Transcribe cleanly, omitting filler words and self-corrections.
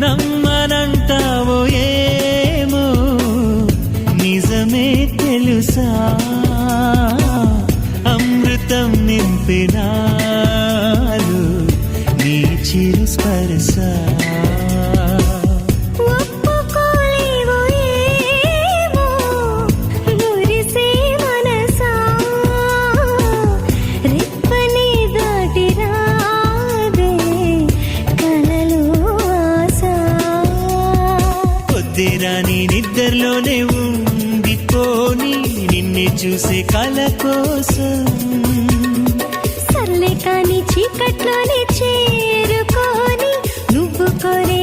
నమ్మనంటావో ఏమో నిజమే తెలుసా అమృతం నింపినాలు నీ చిరు స్పర్శ రాని నిద్రలోనే ఉండిపోని నిన్నే చూసే కల కోసం సర్లే కాని చీకట్లోనే చేరుకోని నువ్వు కోరే